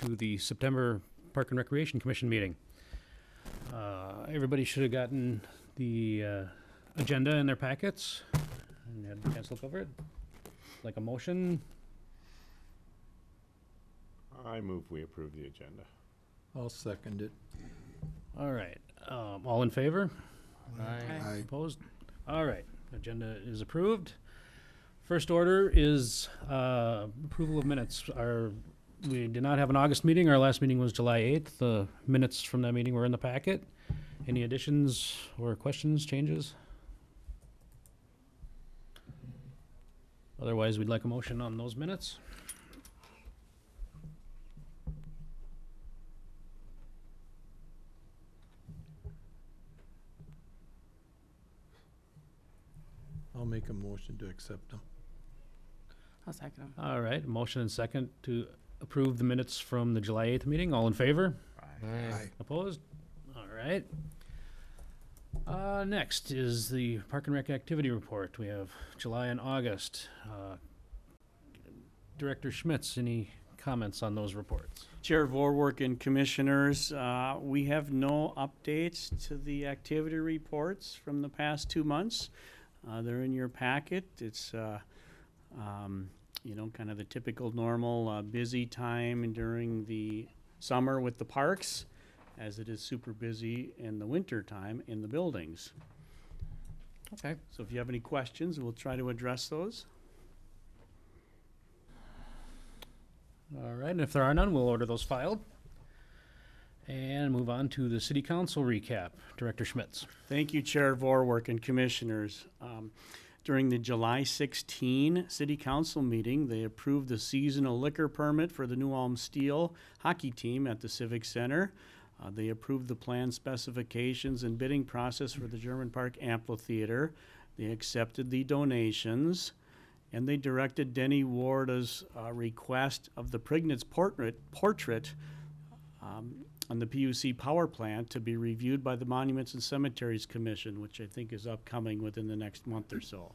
to the September Park and Recreation Commission meeting. Everybody should have gotten the agenda in their packets and had a chance to look over it. Like a motion? I move we approve the agenda. I'll second it. All right. All in favor? Aye. Opposed? All right. Agenda is approved. First order is approval of minutes. We did not have an August meeting. Our last meeting was July 8th. The minutes from that meeting were in the packet. Any additions or questions, changes? Otherwise, we'd like a motion on those minutes. I'll make a motion to accept them. I'll second them. All right. Motion and second to approve the minutes from the July 8th meeting. All in favor? Aye. Opposed? All right. Next is the Park and Rec activity report. We have July and August. Director Schmitz, any comments on those reports? Chair Vorwerk and Commissioners, we have no updates to the activity reports from the past 2 months. They're in your packet. It's, you know, kind of the typical normal busy time during the summer with the parks, as it is super busy in the winter time in the buildings. Okay. So if you have any questions, we'll try to address those. All right, and if there are none, we'll order those filed. And move on to the City Council recap. Director Schmitz. Thank you, Chair Vorwerk and Commissioners. During the July 16 City Council meeting, they approved the seasonal liquor permit for the New Ulm Steel hockey team at the Civic Center. They approved the plan specifications and bidding process for the German Park Amphitheater. They accepted the donations, and they directed Denny Warda's request of the Prignitz portrait on the PUC power plant to be reviewed by the Monuments and Cemeteries Commission, which I think is upcoming within the next month or so.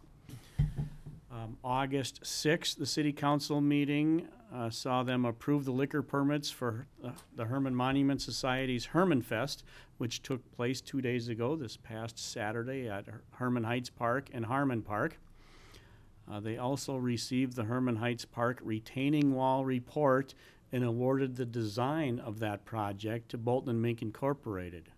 August 6th, the City Council meeting saw them approve the liquor permits for the Herman Monument Society's Herman Fest, which took place 2 days ago, this past Saturday at Herman Heights Park and Harmon Park. They also received the Herman Heights Park retaining wall report and awarded the design of that project to Bolton and Mink Incorporated.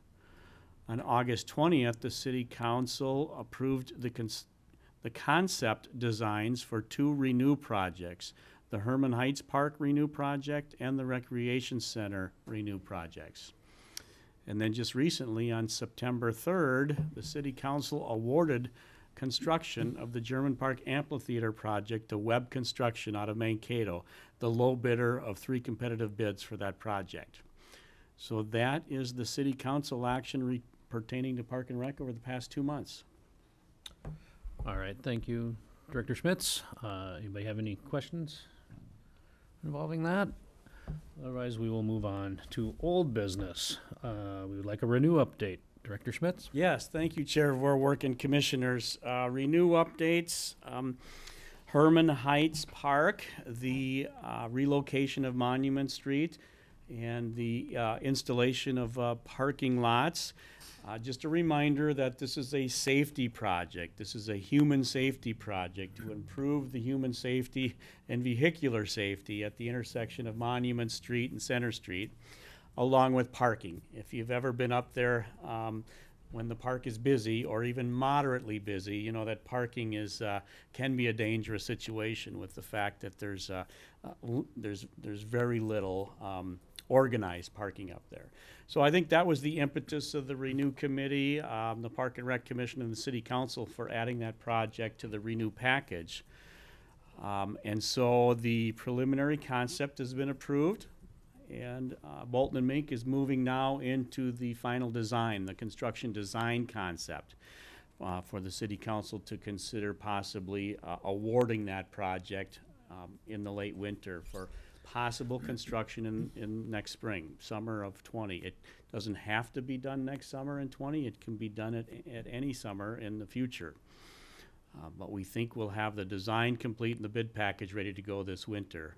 On August 20th, the City Council approved the concept designs for 2 Renew projects, the Herman Heights Park Renew project and the Recreation Center Renew projects. And then just recently, on September 3rd, the City Council awarded construction of the German Park Amphitheater project to Webb Construction out of Mankato, the low bidder of 3 competitive bids for that project. So that is the City Council action pertaining to Park and Rec over the past 2 months. All right, thank you, Director Schmitz. Anybody have any questions involving that? Otherwise, we will move on to old business. We would like a Renew update. Director Schmitz? Yes, thank you, Chair Vorwerk and Commissioners. Renew updates. Herman Heights Park, the relocation of Monument Street, and the installation of parking lots. Just a reminder that this is a safety project. This is a human safety project to improve the human safety and vehicular safety at the intersection of Monument Street and Center Street, along with parking. If you've ever been up there when the park is busy or even moderately busy, you know that parking is can be a dangerous situation with the fact that there's very little organized parking up there. So I think that was the impetus of the Renew Committee, the Park and Rec Commission, and the City Council for adding that project to the Renew package. And so the preliminary concept has been approved, and Bolton and Mink is moving now into the final design, the construction design concept, for the City Council to consider possibly awarding that project in the late winter for possible construction in next spring, summer of 20. It doesn't have to be done next summer in 20. It can be done at any summer in the future. But we think we'll have the design complete and the bid package ready to go this winter.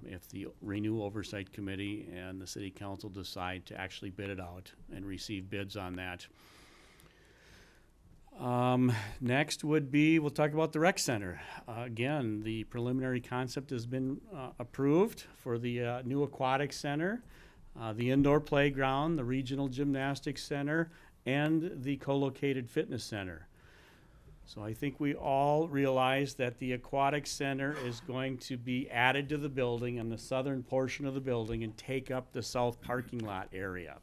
if the Renew Oversight Committee and the City Council decide to actually bid it out and receive bids on that. Next would be, we'll talk about the rec center. Again, the preliminary concept has been approved for the new aquatic center, the indoor playground, the regional gymnastics center, and the co-located fitness center. So I think we all realize that the aquatic center is going to be added to the building on the southern portion of the building and take up the south parking lot area.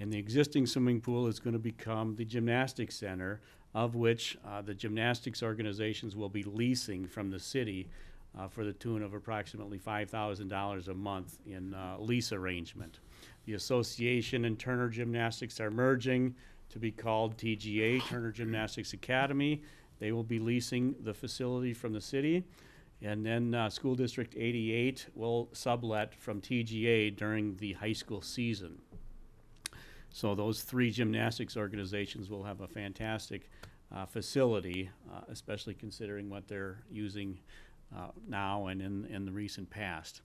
And the existing swimming pool is going to become the gymnastics center, of which the gymnastics organizations will be leasing from the city for the tune of approximately $5,000 a month in lease arrangement. The association and Turner Gymnastics are merging to be called TGA, Turner Gymnastics Academy. They will be leasing the facility from the city. And then School District 88 will sublet from TGA during the high school season. So those three gymnastics organizations will have a fantastic facility, especially considering what they're using now and in the recent past.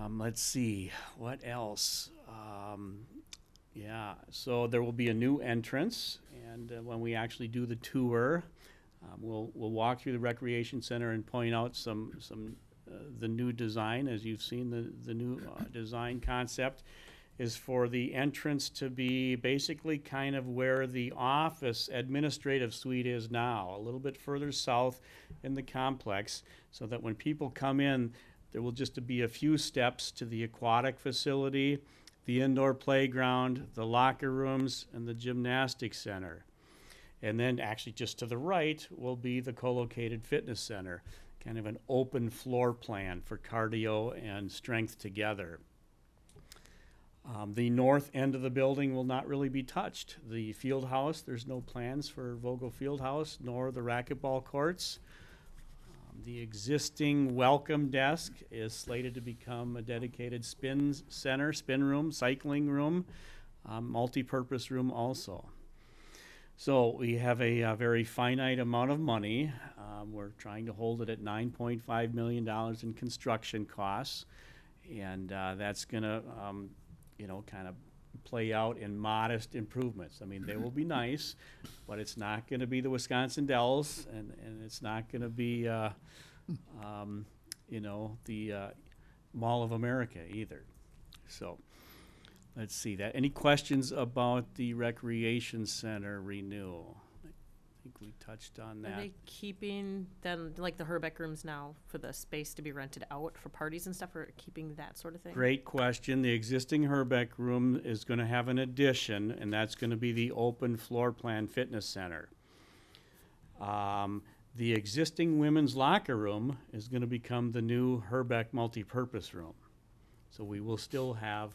Let's see, what else? Yeah, so there will be a new entrance, and when we actually do the tour, we'll walk through the recreation center and point out some the new design. As you've seen, the new design concept is for the entrance to be basically kind of where the office administrative suite is now, a little bit further south in the complex, so that when people come in, there will just be a few steps to the aquatic facility, the indoor playground, the locker rooms, and the gymnastics center. And then actually just to the right will be the co-located fitness center, kind of an open floor plan for cardio and strength together. The north end of the building will not really be touched. The field house, there's no plans for Vogel Field House, nor the racquetball courts. The existing welcome desk is slated to become a dedicated spin center, spin room, cycling room, multi-purpose room also. So we have a very finite amount of money. We're trying to hold it at $9.5 million in construction costs, and that's going to kind of play out in modest improvements. I mean, they will be nice, but it's not going to be the Wisconsin Dells, and it's not going to be, the Mall of America either. So let's see that. Any questions about the recreation center renewal? I think we touched on that. Are they keeping then like the Herbeck rooms now for the space to be rented out for parties and stuff, or keeping that sort of thing? Great question. The existing Herbeck room is going to have an addition, and that's going to be the open floor plan fitness center. The existing women's locker room is going to become the new Herbeck multipurpose room. So we will still have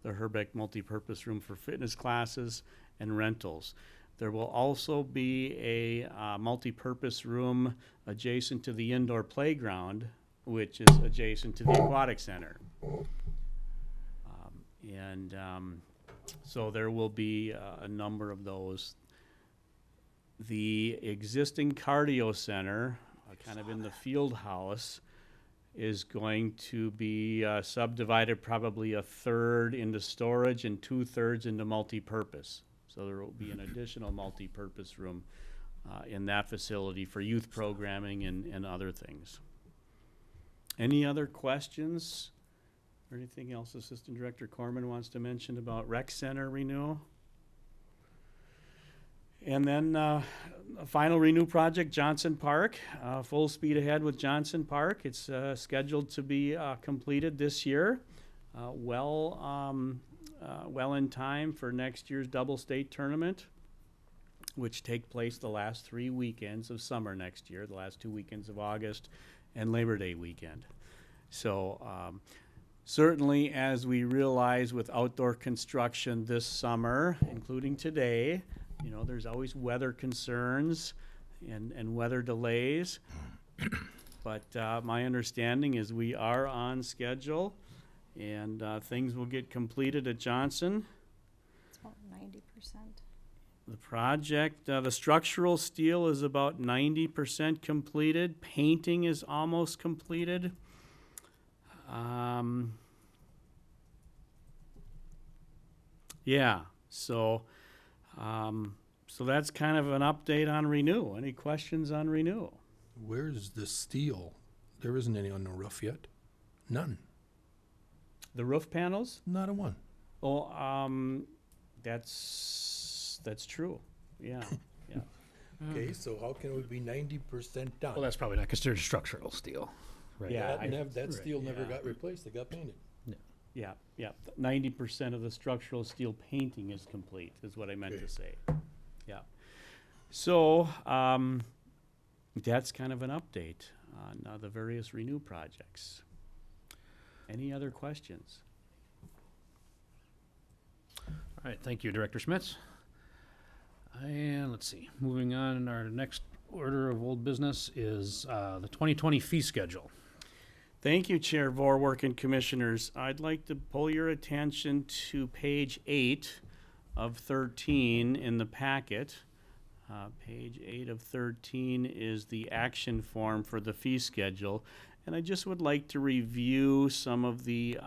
the Herbeck multipurpose room for fitness classes and rentals. There will also be a multi-purpose room adjacent to the indoor playground, which is adjacent to the aquatic center. So there will be a number of those. The existing cardio center, kind of in the field house, is going to be subdivided probably a third into storage and 2/3 into multi-purpose. So there will be an additional multi-purpose room in that facility for youth programming and other things. Any other questions or anything else Assistant Director Corman wants to mention about rec center renewal? And then a final renew project, Johnson Park, full speed ahead with Johnson Park. It's scheduled to be completed this year. Well in time for next year's double state tournament, which take place the last 3 weekends of summer next year, the last 2 weekends of August and Labor Day weekend. So certainly, as we realize with outdoor construction this summer, including today, there's always weather concerns and weather delays. But my understanding is we are on schedule, and things will get completed at Johnson. It's about 90%. the project, the structural steel is about 90% completed. Painting is almost completed. Yeah, so that's kind of an update on Renew. Any questions on Renew? Where's the steel? There isn't any on the roof yet. None. The roof panels? Not a one. Oh, that's true. Yeah, yeah. Okay, so how can we be 90% done? Well, that's probably not considered structural steel, right? Yeah. That steel never yeah. got replaced. It got painted. Yeah, yeah. 90% of the structural steel painting is complete, is what I meant to say. Yeah. So, that's kind of an update on the various Renew projects. Any other questions? All right, thank you, Director Schmitz. And let's see, moving on, our next order of old business is the 2020 fee schedule. Thank you, Chair Vorwerk and Commissioners. I'd like to pull your attention to page 8 of 13 in the packet. Page 8 of 13 is the action form for the fee schedule. And I just would like to review some of the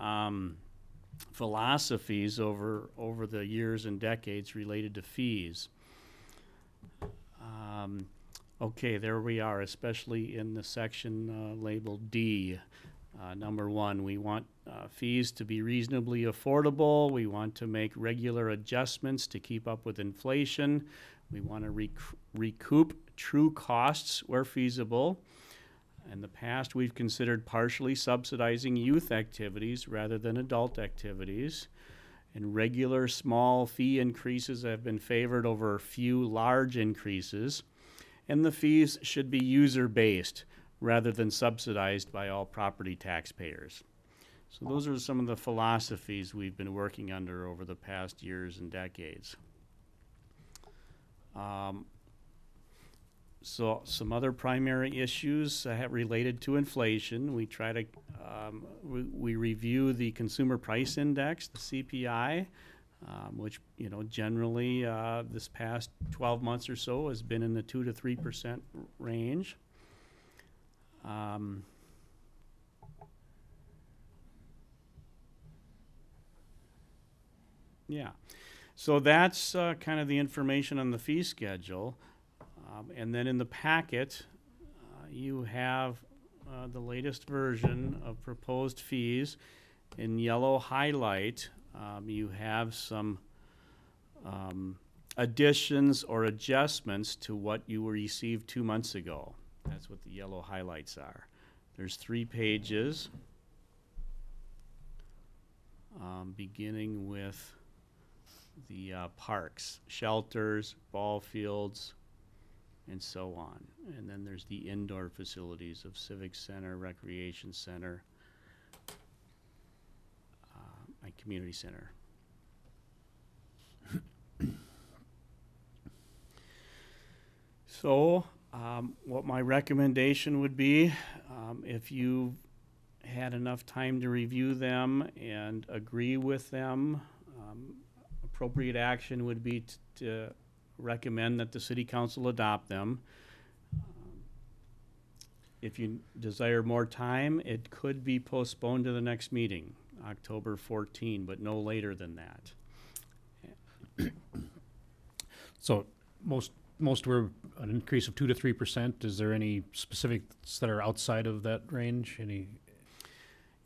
philosophies over the years and decades related to fees. Okay, there we are, especially in the section labeled D. Number 1, we want fees to be reasonably affordable. We want to make regular adjustments to keep up with inflation. We want to recoup true costs where feasible. In the past, we've considered partially subsidizing youth activities rather than adult activities. And regular small fee increases have been favored over few large increases. And the fees should be user-based rather than subsidized by all property taxpayers. So those are some of the philosophies we've been working under over the past years and decades. So some other primary issues related to inflation. We try to we review the Consumer Price Index, the CPI, which generally this past 12 months or so has been in the 2 to 3% range. Yeah, so that's kind of the information on the fee schedule. And then in the packet, you have the latest version of proposed fees. In yellow highlight, you have some additions or adjustments to what you received 2 months ago. That's what the yellow highlights are. There's 3 pages, beginning with the parks, shelters, ball fields, and so on. And then there's the indoor facilities of Civic Center, Recreation Center, and Community Center. So, what my recommendation would be, if you had enough time to review them and agree with them, appropriate action would be to recommend that the City Council adopt them. If you desire more time, it could be postponed to the next meeting, October 14, but no later than that. So most were an increase of 2 to 3%. Is there any specifics that are outside of that range? Any?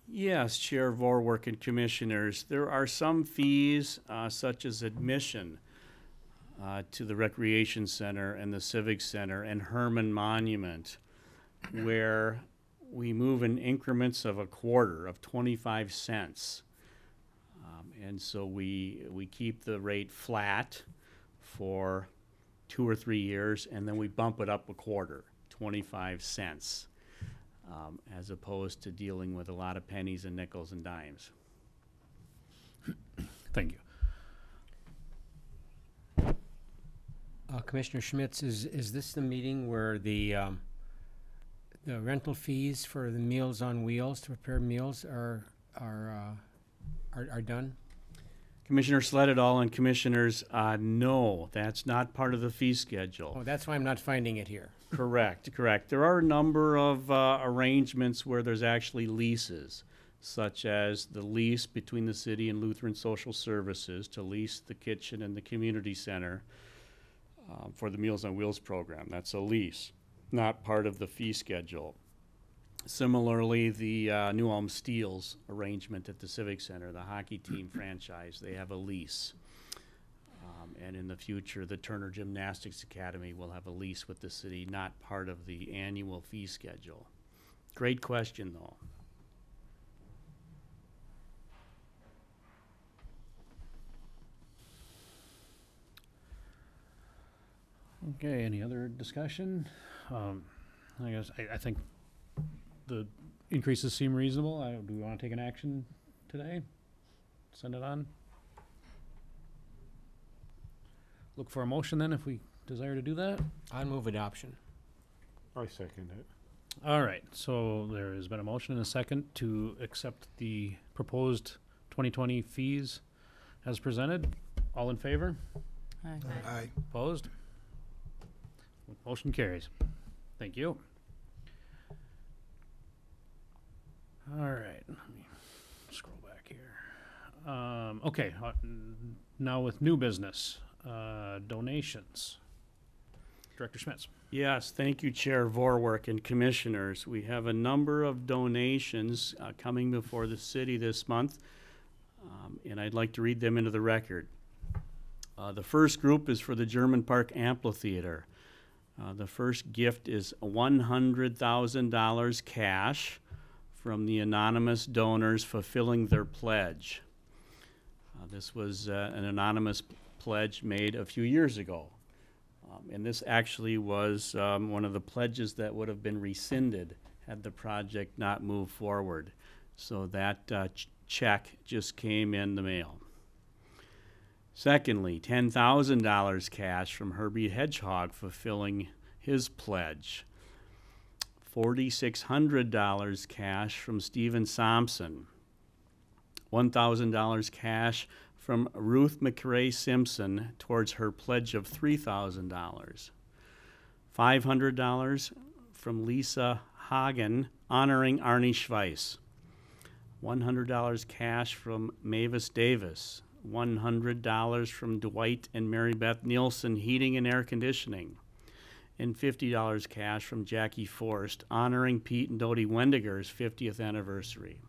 Yes, Chair Vorwerk and Commissioners. There are some fees, such as admission to the Recreation Center and the Civic Center and Herman Monument, where we move in increments of a quarter of 25 cents. And so we keep the rate flat for 2 or 3 years, and then we bump it up a quarter, 25 cents, as opposed to dealing with a lot of pennies and nickels and dimes. Thank you. Commissioner Schmitz, is this the meeting where the rental fees for the Meals on Wheels to prepare meals are done? Commissioner Slededall and Commissioners, no, that's not part of the fee schedule. Oh, that's why I'm not finding it here. Correct. There are a number of arrangements where there's actually leases, such as the lease between the city and Lutheran Social Services to lease the kitchen and the community center for the Meals on Wheels program. That's a lease, not part of the fee schedule. Similarly, the New Ulm Steels arrangement at the Civic Center, the hockey team franchise, they have a lease. And in the future, the Turner Gymnastics Academy will have a lease with the city, not part of the annual fee schedule. Great question, though. Okay, any other discussion? I guess, I think the increases seem reasonable. Do we want to take an action today? Send it on? Look for a motion then, if we desire to do that. I'll move adoption. I second it. All right, so there has been a motion and a second to accept the proposed 2020 fees as presented. All in favor? Aye. Opposed? Motion carries. Thank you. All right, let me scroll back here. Okay, now with new business, donations. Director Schmitz. Yes, thank you, Chair Vorwerk and Commissioners. We have a number of donations coming before the city this month, and I'd like to read them into the record. The first group is for the German Park Amphitheater. The first gift is $100,000 cash from the anonymous donors fulfilling their pledge. This was an anonymous pledge made a few years ago. And this actually was one of the pledges that would have been rescinded had the project not moved forward. So that check just came in the mail. Secondly, $10,000 cash from Herbie Hedgehog fulfilling his pledge. $4,600 cash from Stephen Sampson. $1,000 cash from Ruth McRae Simpson towards her pledge of $3,000. $500 from Lisa Hagen honoring Arnie Schweiss. $100 cash from Mavis Davis. $100 from Dwight and Mary Beth Nielsen Heating and Air Conditioning. And $50 cash from Jackie Forrest honoring Pete and Dodie Wendiger's 50th anniversary.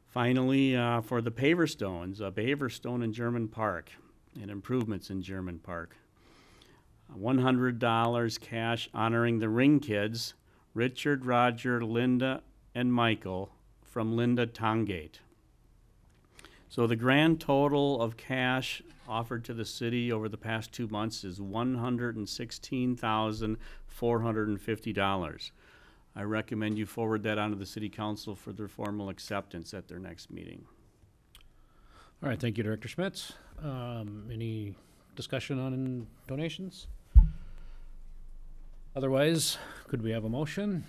Finally, for the paver stones, a paver stone in German Park and improvements in German Park. $100 cash honoring the Ring Kids, Richard, Roger, Linda, and Michael from Linda Tongate. So the grand total of cash offered to the city over the past 2 months is $116,450. I recommend you forward that on to the City Council for their formal acceptance at their next meeting. All right, thank you, Director Schmitz. Any discussion on donations? Otherwise, could we have a motion?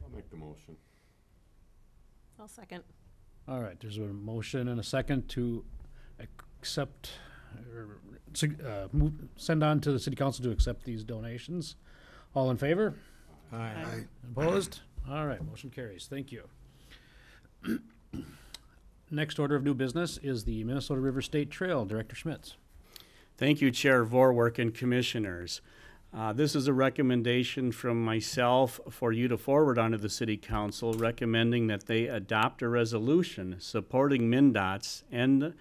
I'll make the motion. I'll second. All right, there's a motion and a second to accept, or send on to the City Council to accept these donations. All in favor? Aye. Opposed? All right, motion carries. Thank you. Next order of new business is the Minnesota River State Trail. Director Schmitz. Thank you, Chair Vorwerk and Commissioners. This is a recommendation from myself for you to forward onto the City Council, recommending that they adopt a resolution supporting MnDOT's and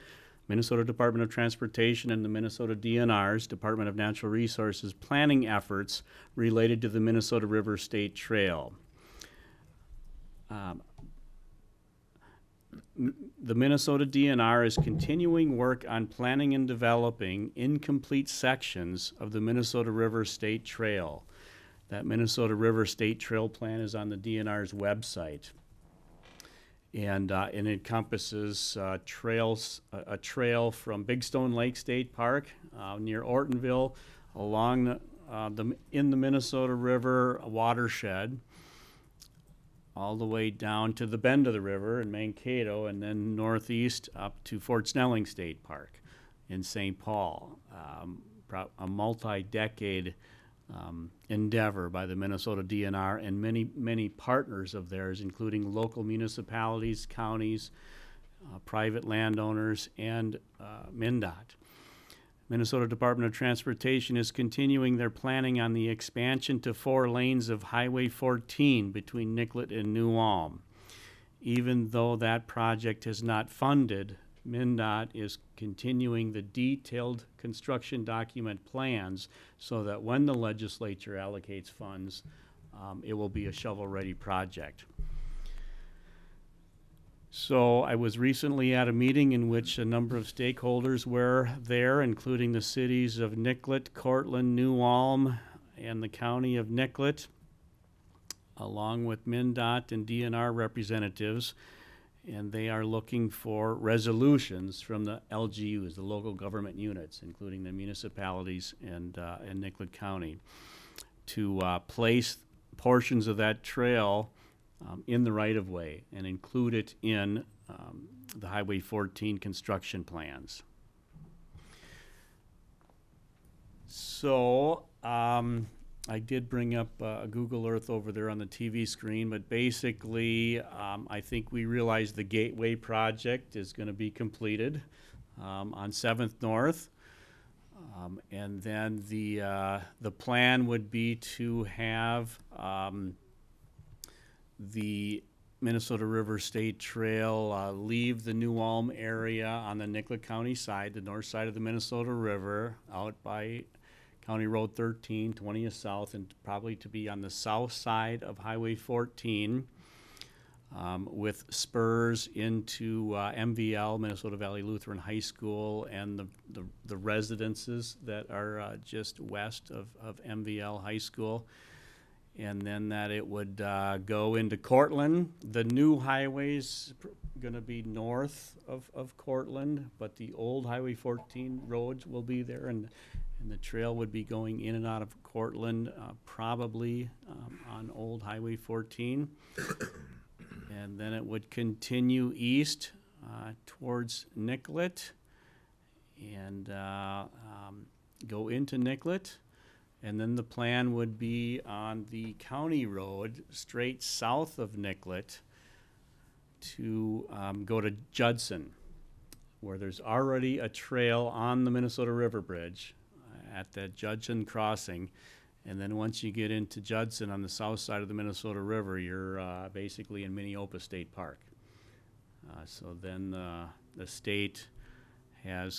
Minnesota Department of Transportation and the Minnesota DNR's, Department of Natural Resources, planning efforts related to the Minnesota River State Trail. The Minnesota DNR is continuing work on planning and developing incomplete sections of the Minnesota River State Trail. That Minnesota River State Trail plan is on the DNR's website. And it encompasses a trail from Big Stone Lake State Park near Ortonville along in the Minnesota River watershed, all the way down to the bend of the river in Mankato, and then northeast up to Fort Snelling State Park in St. Paul. A multi-decade endeavor by the Minnesota DNR and many partners of theirs, including local municipalities, counties, private landowners, and MnDOT. Minnesota Department of Transportation is continuing their planning on the expansion to 4 lanes of Highway 14 between Nicollet and New Ulm. Even though that project is not funded, MnDOT is continuing the detailed construction document plans so that when the legislature allocates funds, it will be a shovel-ready project. So I was recently at a meeting in which a number of stakeholders were there, including the cities of Nicollet, Cortland, New Ulm, and the county of Nicollet, along with MnDOT and DNR representatives. And they are looking for resolutions from the LGUs, the local government units, including the municipalities and Nicollet County, to place portions of that trail in the right-of-way and include it in the Highway 14 construction plans. So I did bring up Google Earth over there on the TV screen, but basically I think we realized the Gateway project is going to be completed on 7th North. And then the plan would be to have the Minnesota River State Trail leave the New Ulm area on the Nicollet County side, the north side of the Minnesota River, out by County Road 13, 20th South, and probably to be on the south side of Highway 14, with spurs into MVL, Minnesota Valley Lutheran High School, and the residences that are just west of MVL High School. And then that it would go into Cortland. The new highway's going to be north of Cortland, but the old Highway 14 roads will be there, and the trail would be going in and out of Cortland, probably on old Highway 14. And then it would continue east towards Nicollet and go into Nicollet. And then the plan would be on the county road straight south of Nicollet to go to Judson, where there's already a trail on the Minnesota River Bridge at that Judson crossing. And then once you get into Judson on the south side of the Minnesota River, you're basically in Minneopa State Park. So then the state has,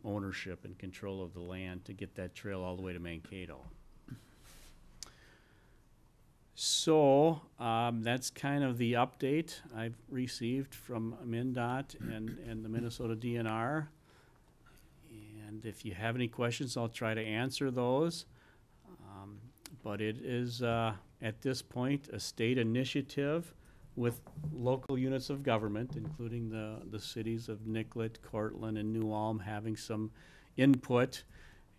ownership and control of the land to get that trail all the way to Mankato. So that's kind of the update I've received from MnDOT and the Minnesota DNR. And if you have any questions, I'll try to answer those. But it is, at this point, a state initiative with local units of government, including the cities of Nicollet, Cortland, and New Ulm, having some input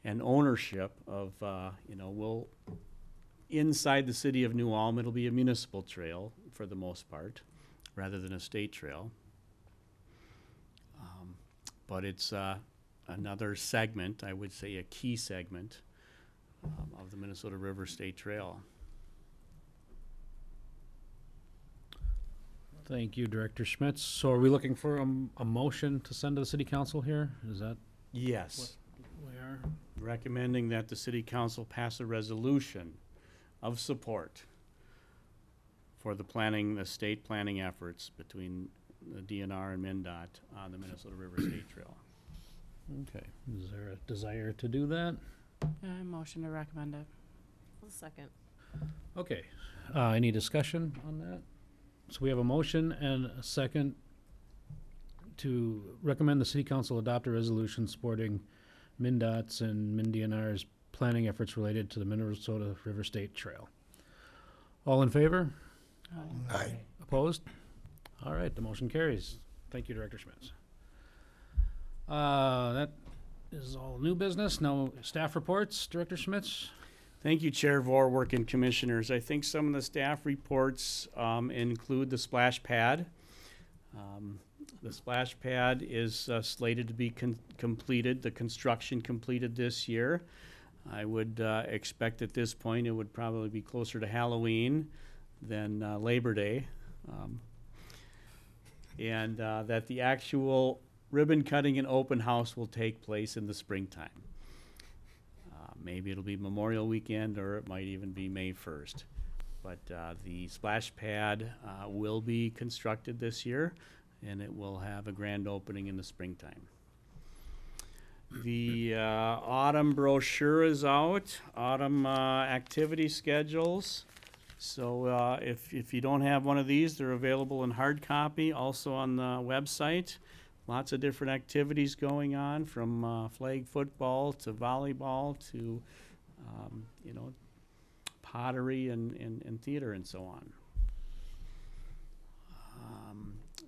and ownership of, we'll, inside the city of New Ulm, it'll be a municipal trail for the most part, rather than a state trail. But it's another segment, I would say a key segment, of the Minnesota River State Trail. Thank you, Director Schmitz. So are we looking for a motion to send to the city council here? Is that Yes. what we are? Recommending that the city council pass a resolution of support for the state planning efforts between the DNR and MnDOT on the Minnesota River State Trail. Okay. Is there a desire to do that? Motion to recommend it. I'll second. Okay. Any discussion on that? So we have a motion and a second to recommend the city council adopt a resolution supporting MnDOT's and MnDNR's planning efforts related to the Minnesota River State Trail. All in favor? Aye. Opposed? All right, the motion carries. Thank you, Director Schmitz. That is all new business. No staff reports, Director Schmitz? Thank you, Chair Vorwerk and Commissioners. I think some of the staff reports include the splash pad. The splash pad is slated to be completed, the construction completed this year. I would expect at this point it would probably be closer to Halloween than Labor Day. And that the actual ribbon cutting and open house will take place in the springtime. Maybe it'll be Memorial Weekend, or it might even be May 1st. But the splash pad will be constructed this year, and it will have a grand opening in the springtime. The autumn brochure is out, autumn activity schedules. So if you don't have one of these, they're available in hard copy, also on the website. Lots of different activities going on, from flag football to volleyball to, pottery and theater and so on.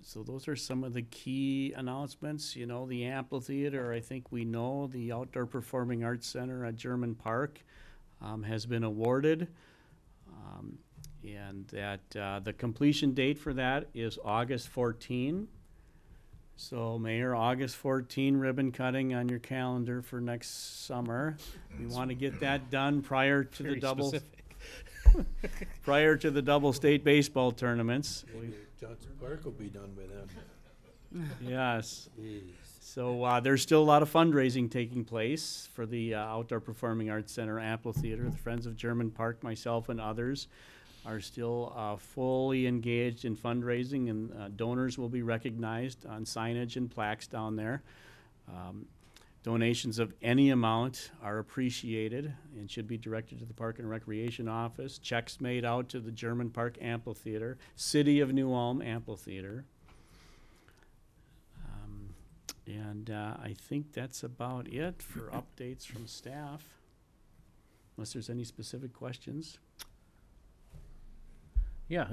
So those are some of the key announcements. The amphitheater, I think we know, the Outdoor Performing Arts Center at German Park has been awarded. And that the completion date for that is August 14. So Mayor, August 14 ribbon cutting on your calendar for next summer. We want to get that done prior to the Very double specific. prior to the double state baseball tournaments. Maybe Johnson Park will be done by then. Yes. Jeez. So there's still a lot of fundraising taking place for the Outdoor Performing Arts Center Amphitheater. The Friends of German Park, myself and others are still fully engaged in fundraising, and donors will be recognized on signage and plaques down there. Donations of any amount are appreciated and should be directed to the Park and Recreation Office. Checks made out to the German Park Amphitheater, City of New Ulm Amphitheater. And I think that's about it for updates from staff, unless there's any specific questions. Yeah,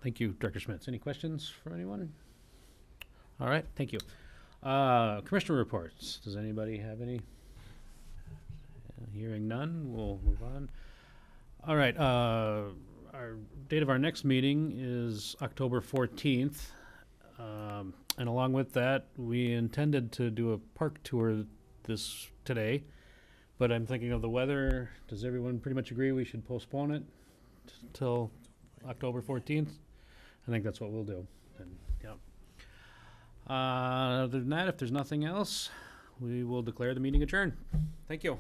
thank you, Director Schmitz. Any questions from anyone? All right, thank you. Commissioner reports. Does anybody have any? Hearing none, we'll move on. All right, our date of our next meeting is October 14th. And along with that, we intended to do a park tour today, but I'm thinking of the weather. Does everyone pretty much agree we should postpone it till October 14th? I think that's what we'll do. And, yeah. Other than that, if there's nothing else, we will declare the meeting adjourned. Thank you.